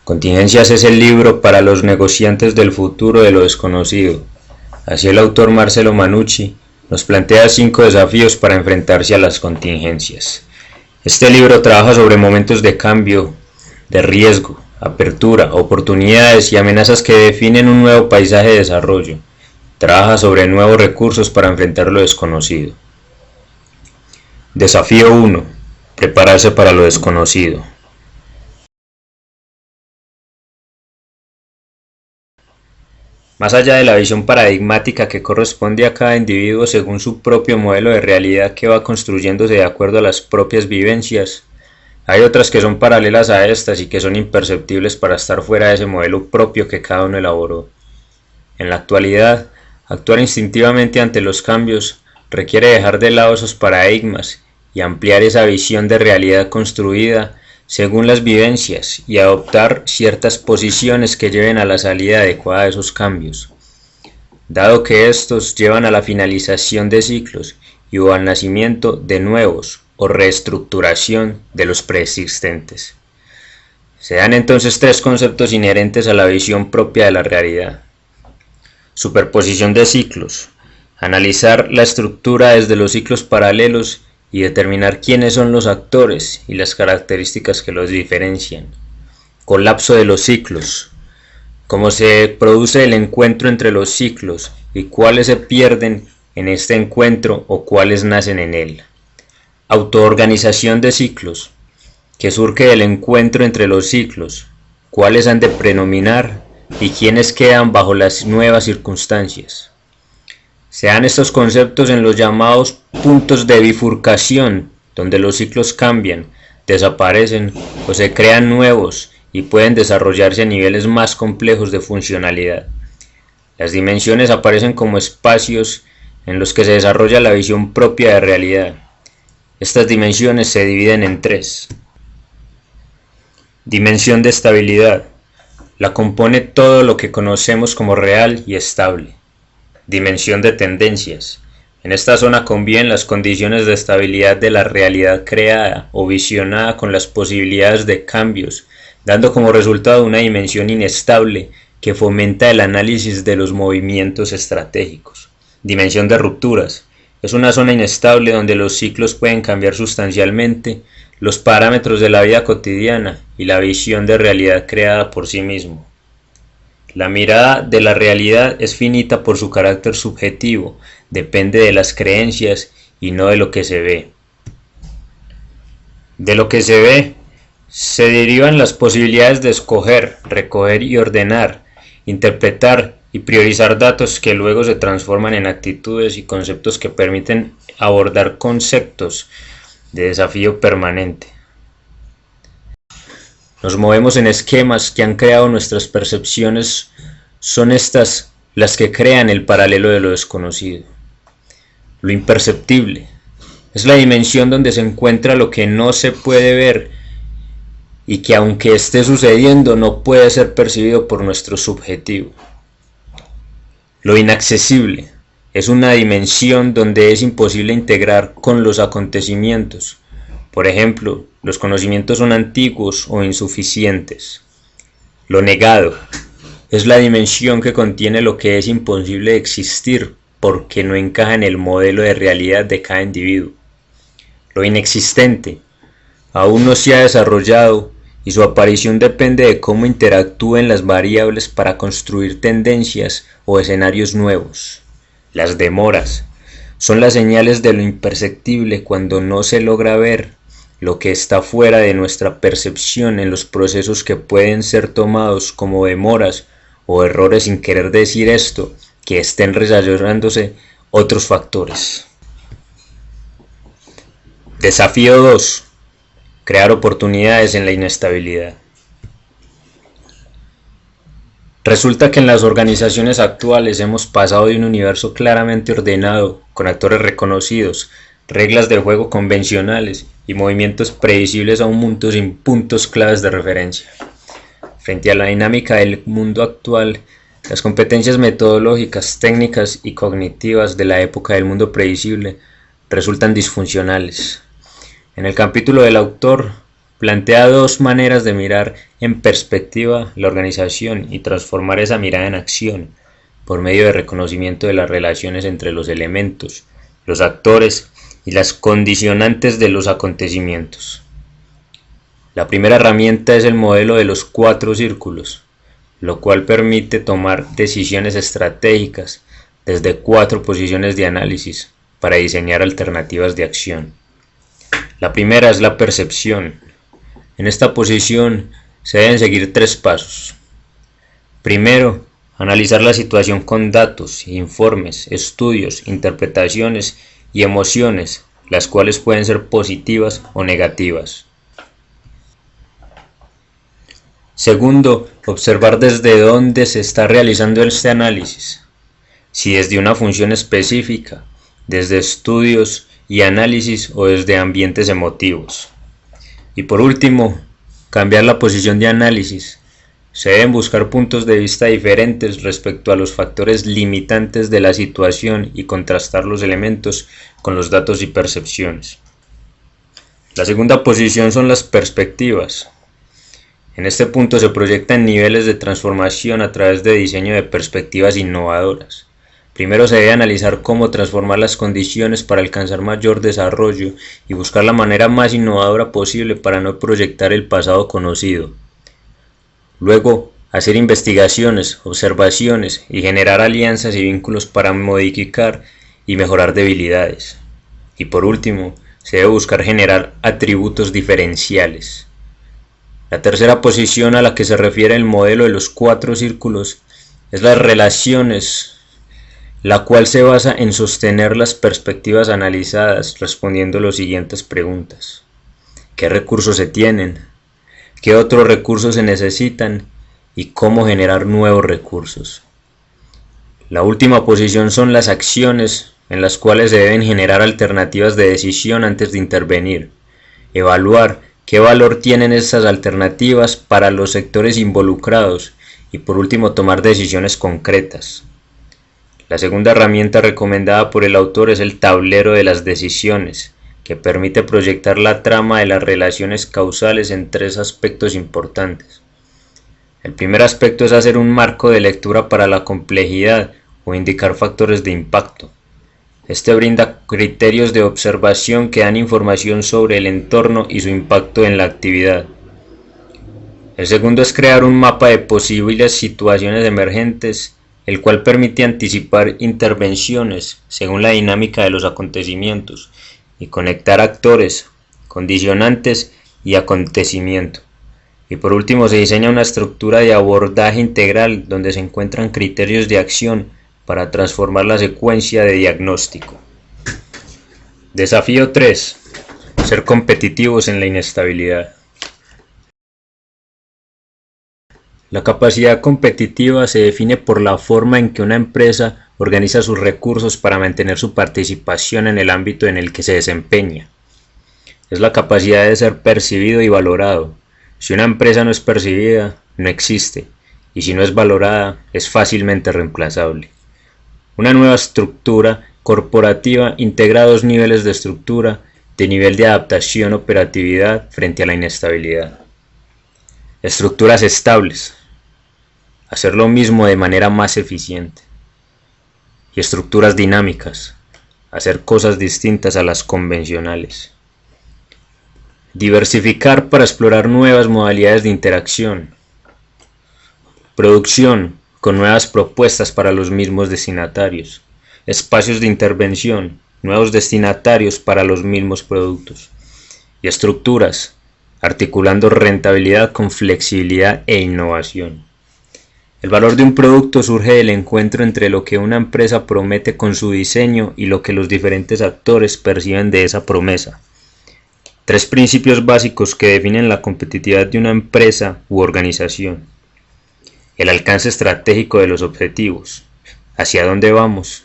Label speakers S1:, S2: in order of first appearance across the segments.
S1: Contingencias es el libro para los negociantes del futuro de lo desconocido. Así el autor Marcelo Manucci nos plantea 5 desafíos para enfrentarse a las contingencias. Este libro trabaja sobre momentos de cambio, de riesgo, apertura, oportunidades y amenazas que definen un nuevo paisaje de desarrollo. Trabaja sobre nuevos recursos para enfrentar lo desconocido. Desafío 1. Prepararse para lo desconocido. Más allá de la visión paradigmática que corresponde a cada individuo según su propio modelo de realidad que va construyéndose de acuerdo a las propias vivencias, hay otras que son paralelas a estas y que son imperceptibles para estar fuera de ese modelo propio que cada uno elaboró. En la actualidad, actuar instintivamente ante los cambios requiere dejar de lado esos paradigmas y ampliar esa visión de realidad construida según las vivencias y adoptar ciertas posiciones que lleven a la salida adecuada de esos cambios, dado que estos llevan a la finalización de ciclos y o al nacimiento de nuevos o reestructuración de los preexistentes. Se dan entonces 3 conceptos inherentes a la visión propia de la realidad. Superposición de ciclos, analizar la estructura desde los ciclos paralelos y determinar quiénes son los actores y las características que los diferencian. Colapso de los ciclos, cómo se produce el encuentro entre los ciclos y cuáles se pierden en este encuentro o cuáles nacen en él. Autoorganización de ciclos, que surge del encuentro entre los ciclos, cuáles han de predominar y quiénes quedan bajo las nuevas circunstancias. Se dan estos conceptos en los llamados puntos de bifurcación, donde los ciclos cambian, desaparecen o se crean nuevos y pueden desarrollarse a niveles más complejos de funcionalidad. Las dimensiones aparecen como espacios en los que se desarrolla la visión propia de realidad. Estas dimensiones se dividen en 3. Dimensión de estabilidad. La compone todo lo que conocemos como real y estable. Dimensión de tendencias. En esta zona conviven las condiciones de estabilidad de la realidad creada o visionada con las posibilidades de cambios, dando como resultado una dimensión inestable que fomenta el análisis de los movimientos estratégicos. Dimensión de rupturas. Es una zona inestable donde los ciclos pueden cambiar sustancialmente los parámetros de la vida cotidiana y la visión de realidad creada por sí mismo. La mirada de la realidad es finita por su carácter subjetivo, depende de las creencias y no de lo que se ve. De lo que se ve, se derivan las posibilidades de escoger, recoger y ordenar, interpretar y priorizar datos que luego se transforman en actitudes y conceptos que permiten abordar conceptos de desafío permanente. Nos movemos en esquemas que han creado nuestras percepciones, son estas las que crean el paralelo de lo desconocido. Lo imperceptible es la dimensión donde se encuentra lo que no se puede ver y que aunque esté sucediendo no puede ser percibido por nuestro subjetivo. Lo inaccesible es una dimensión donde es imposible integrar con los acontecimientos. Por ejemplo, los conocimientos son antiguos o insuficientes. Lo negado es la dimensión que contiene lo que es imposible de existir porque no encaja en el modelo de realidad de cada individuo. Lo inexistente aún no se ha desarrollado y su aparición depende de cómo interactúen las variables para construir tendencias o escenarios nuevos. Las demoras son las señales de lo imperceptible cuando no se logra ver lo que está fuera de nuestra percepción en los procesos que pueden ser tomados como demoras o errores sin querer decir esto, que estén desarrollándose otros factores. Desafío 2. Crear oportunidades en la inestabilidad. Resulta que en las organizaciones actuales hemos pasado de un universo claramente ordenado, con actores reconocidos, reglas del juego convencionales y movimientos predecibles a un mundo sin puntos claves de referencia. Frente a la dinámica del mundo actual, las competencias metodológicas, técnicas y cognitivas de la época del mundo predecible resultan disfuncionales. En el capítulo del autor plantea dos maneras de mirar en perspectiva la organización y transformar esa mirada en acción por medio de reconocimiento de las relaciones entre los elementos, los actores y las condicionantes de los acontecimientos. La primera herramienta es el modelo de los 4 círculos, lo cual permite tomar decisiones estratégicas desde 4 posiciones de análisis para diseñar alternativas de acción. La primera es la percepción. En esta posición se deben seguir 3 pasos. Primero, analizar la situación con datos, informes, estudios, interpretaciones y emociones, las cuales pueden ser positivas o negativas. Segundo, observar desde dónde se está realizando este análisis, si desde una función específica, desde estudios y análisis o desde ambientes emotivos. Y por último, cambiar la posición de análisis. Se deben buscar puntos de vista diferentes respecto a los factores limitantes de la situación y contrastar los elementos con los datos y percepciones. La segunda posición son las perspectivas. En este punto se proyectan niveles de transformación a través de diseño de perspectivas innovadoras. Primero se debe analizar cómo transformar las condiciones para alcanzar mayor desarrollo y buscar la manera más innovadora posible para no proyectar el pasado conocido. Luego, hacer investigaciones, observaciones y generar alianzas y vínculos para modificar y mejorar debilidades. Y por último, se debe buscar generar atributos diferenciales. La tercera posición a la que se refiere el modelo de los 4 círculos es las relaciones, la cual se basa en sostener las perspectivas analizadas respondiendo las siguientes preguntas. ¿Qué recursos se tienen? ¿Qué otros recursos se necesitan? ¿Y cómo generar nuevos recursos? La última posición son las acciones, en las cuales se deben generar alternativas de decisión antes de intervenir, evaluar qué valor tienen estas alternativas para los sectores involucrados y por último tomar decisiones concretas. La segunda herramienta recomendada por el autor es el tablero de las decisiones, que permite proyectar la trama de las relaciones causales en 3 aspectos importantes. El primer aspecto es hacer un marco de lectura para la complejidad o indicar factores de impacto. Este brinda criterios de observación que dan información sobre el entorno y su impacto en la actividad. El segundo es crear un mapa de posibles situaciones emergentes, el cual permite anticipar intervenciones según la dinámica de los acontecimientos y conectar actores, condicionantes y acontecimiento. Y por último se diseña una estructura de abordaje integral donde se encuentran criterios de acción para transformar la secuencia de diagnóstico. Desafío 3. Ser competitivos en la inestabilidad. La capacidad competitiva se define por la forma en que una empresa organiza sus recursos para mantener su participación en el ámbito en el que se desempeña. Es la capacidad de ser percibido y valorado. Si una empresa no es percibida, no existe, y si no es valorada, es fácilmente reemplazable. Una nueva estructura corporativa integra 2 niveles de estructura, de nivel de adaptación operatividad frente a la inestabilidad. Estructuras estables. Hacer lo mismo de manera más eficiente. Y estructuras dinámicas. Hacer cosas distintas a las convencionales. Diversificar para explorar nuevas modalidades de interacción. Producción con nuevas propuestas para los mismos destinatarios. Espacios de intervención, nuevos destinatarios para los mismos productos. Y estructuras, articulando rentabilidad con flexibilidad e innovación. El valor de un producto surge del encuentro entre lo que una empresa promete con su diseño y lo que los diferentes actores perciben de esa promesa. 3 principios básicos que definen la competitividad de una empresa u organización. El alcance estratégico de los objetivos. ¿Hacia dónde vamos?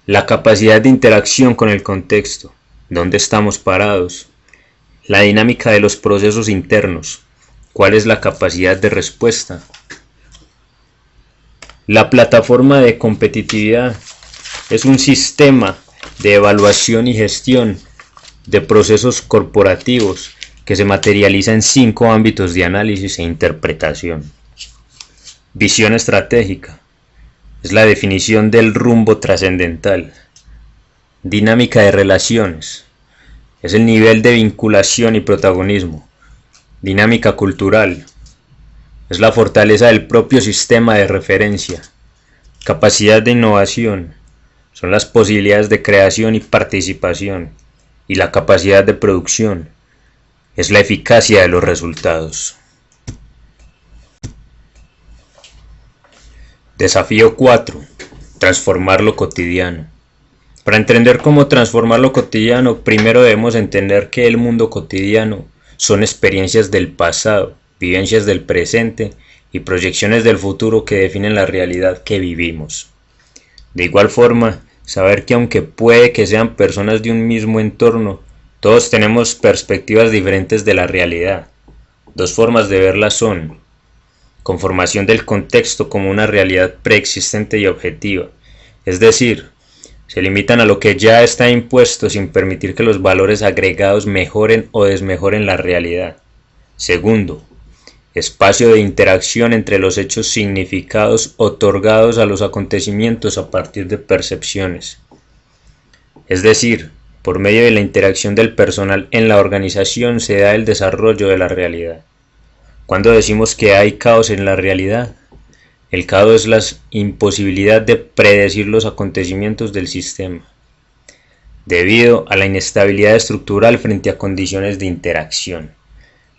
S1: La capacidad de interacción con el contexto. ¿Dónde estamos parados? La dinámica de los procesos internos. ¿Cuál es la capacidad de respuesta? La plataforma de competitividad es un sistema de evaluación y gestión de procesos corporativos que se materializa en 5 ámbitos de análisis e interpretación. Visión estratégica es la definición del rumbo trascendental. Dinámica de relaciones es el nivel de vinculación y protagonismo. Dinámica cultural es la fortaleza del propio sistema de referencia. Capacidad de innovación son las posibilidades de creación y participación. Y la capacidad de producción es la eficacia de los resultados. Desafío 4. Transformar lo cotidiano. Para entender cómo transformar lo cotidiano, primero debemos entender que el mundo cotidiano son experiencias del pasado, vivencias del presente y proyecciones del futuro que definen la realidad que vivimos. De igual forma, saber que aunque puede que sean personas de un mismo entorno, todos tenemos perspectivas diferentes de la realidad. 2 formas de verla son: conformación del contexto como una realidad preexistente y objetiva, es decir, se limitan a lo que ya está impuesto sin permitir que los valores agregados mejoren o desmejoren la realidad. Segundo, espacio de interacción entre los hechos significados otorgados a los acontecimientos a partir de percepciones. Es decir, por medio de la interacción del personal en la organización se da el desarrollo de la realidad. Cuando decimos que hay caos en la realidad, el caos es la imposibilidad de predecir los acontecimientos del sistema, debido a la inestabilidad estructural frente a condiciones de interacción,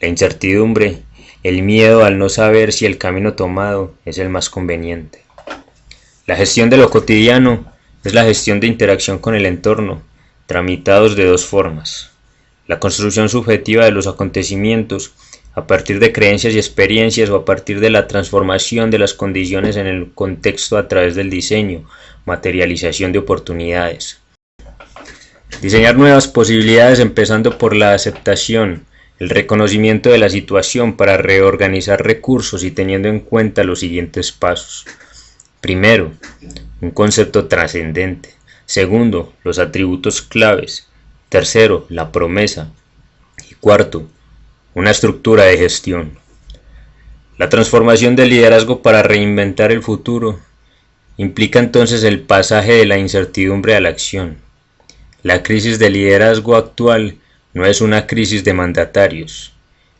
S1: la incertidumbre, el miedo al no saber si el camino tomado es el más conveniente. La gestión de lo cotidiano es la gestión de interacción con el entorno, tramitados de 2 formas: la construcción subjetiva de los acontecimientos a partir de creencias y experiencias o a partir de la transformación de las condiciones en el contexto a través del diseño, materialización de oportunidades. Diseñar nuevas posibilidades empezando por la aceptación, el reconocimiento de la situación para reorganizar recursos y teniendo en cuenta los siguientes pasos. Primero, un concepto trascendente. Segundo, los atributos claves. Tercero, la promesa. Y cuarto, una estructura de gestión. La transformación del liderazgo para reinventar el futuro implica entonces el pasaje de la incertidumbre a la acción. La crisis de liderazgo actual no es una crisis de mandatarios,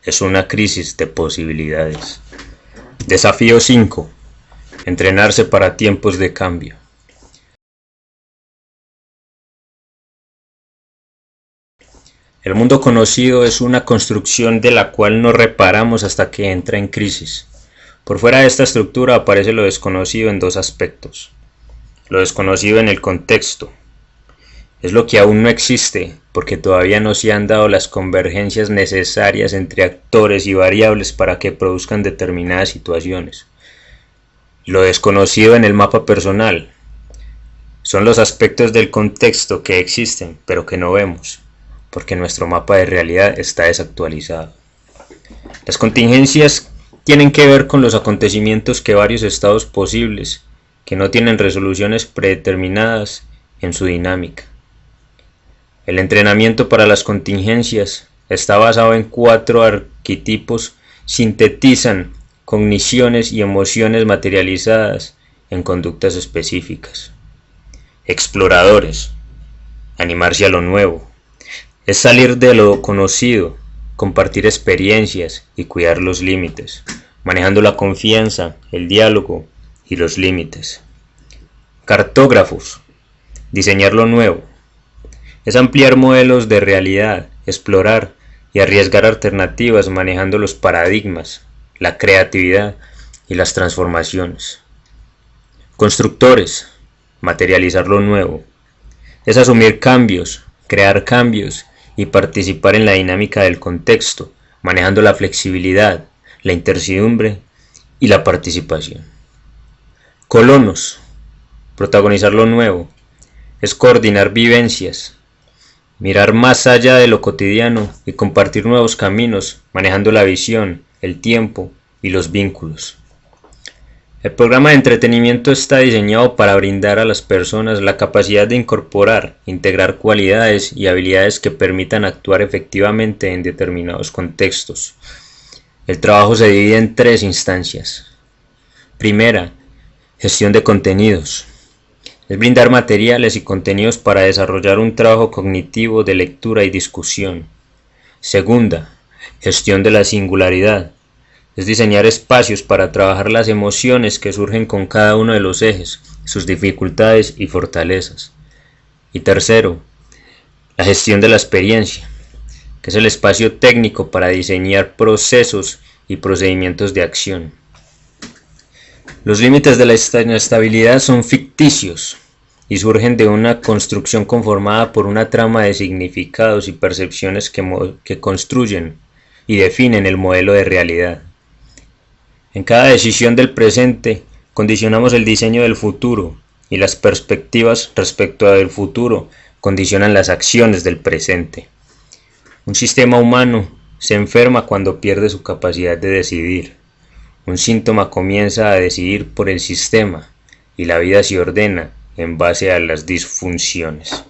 S1: es una crisis de posibilidades. Desafío 5. Entrenarse para tiempos de cambio. El mundo conocido es una construcción de la cual no reparamos hasta que entra en crisis. Por fuera de esta estructura aparece lo desconocido en 2 aspectos. Lo desconocido en el contexto. Es lo que aún no existe, porque todavía no se han dado las convergencias necesarias entre actores y variables para que produzcan determinadas situaciones. Lo desconocido en el mapa personal. Son los aspectos del contexto que existen, pero que no vemos, porque nuestro mapa de realidad está desactualizado. Las contingencias tienen que ver con los acontecimientos que varios estados posibles, que no tienen resoluciones predeterminadas en su dinámica. El entrenamiento para las contingencias está basado en 4 arquetipos, sintetizan cogniciones y emociones materializadas en conductas específicas. Exploradores, animarse a lo nuevo, es salir de lo conocido, compartir experiencias y cuidar los límites, manejando la confianza, el diálogo y los límites. Cartógrafos, diseñar lo nuevo, es ampliar modelos de realidad, explorar y arriesgar alternativas manejando los paradigmas, la creatividad y las transformaciones. Constructores, materializar lo nuevo, es asumir cambios, crear cambios y participar en la dinámica del contexto, manejando la flexibilidad, la incertidumbre y la participación. Colonos, protagonizar lo nuevo, es coordinar vivencias, mirar más allá de lo cotidiano y compartir nuevos caminos, manejando la visión, el tiempo y los vínculos. El programa de entretenimiento está diseñado para brindar a las personas la capacidad de incorporar, integrar cualidades y habilidades que permitan actuar efectivamente en determinados contextos. El trabajo se divide en 3 instancias. Primera, gestión de contenidos. Es brindar materiales y contenidos para desarrollar un trabajo cognitivo de lectura y discusión. Segunda, gestión de la singularidad. Es diseñar espacios para trabajar las emociones que surgen con cada uno de los ejes, sus dificultades y fortalezas. Y tercero, la gestión de la experiencia, que es el espacio técnico para diseñar procesos y procedimientos de acción. Los límites de la estabilidad son ficticios y surgen de una construcción conformada por una trama de significados y percepciones que construyen y definen el modelo de realidad. En cada decisión del presente condicionamos el diseño del futuro y las perspectivas respecto al futuro condicionan las acciones del presente. Un sistema humano se enferma cuando pierde su capacidad de decidir. Un síntoma comienza a decidir por el sistema y la vida se ordena en base a las disfunciones.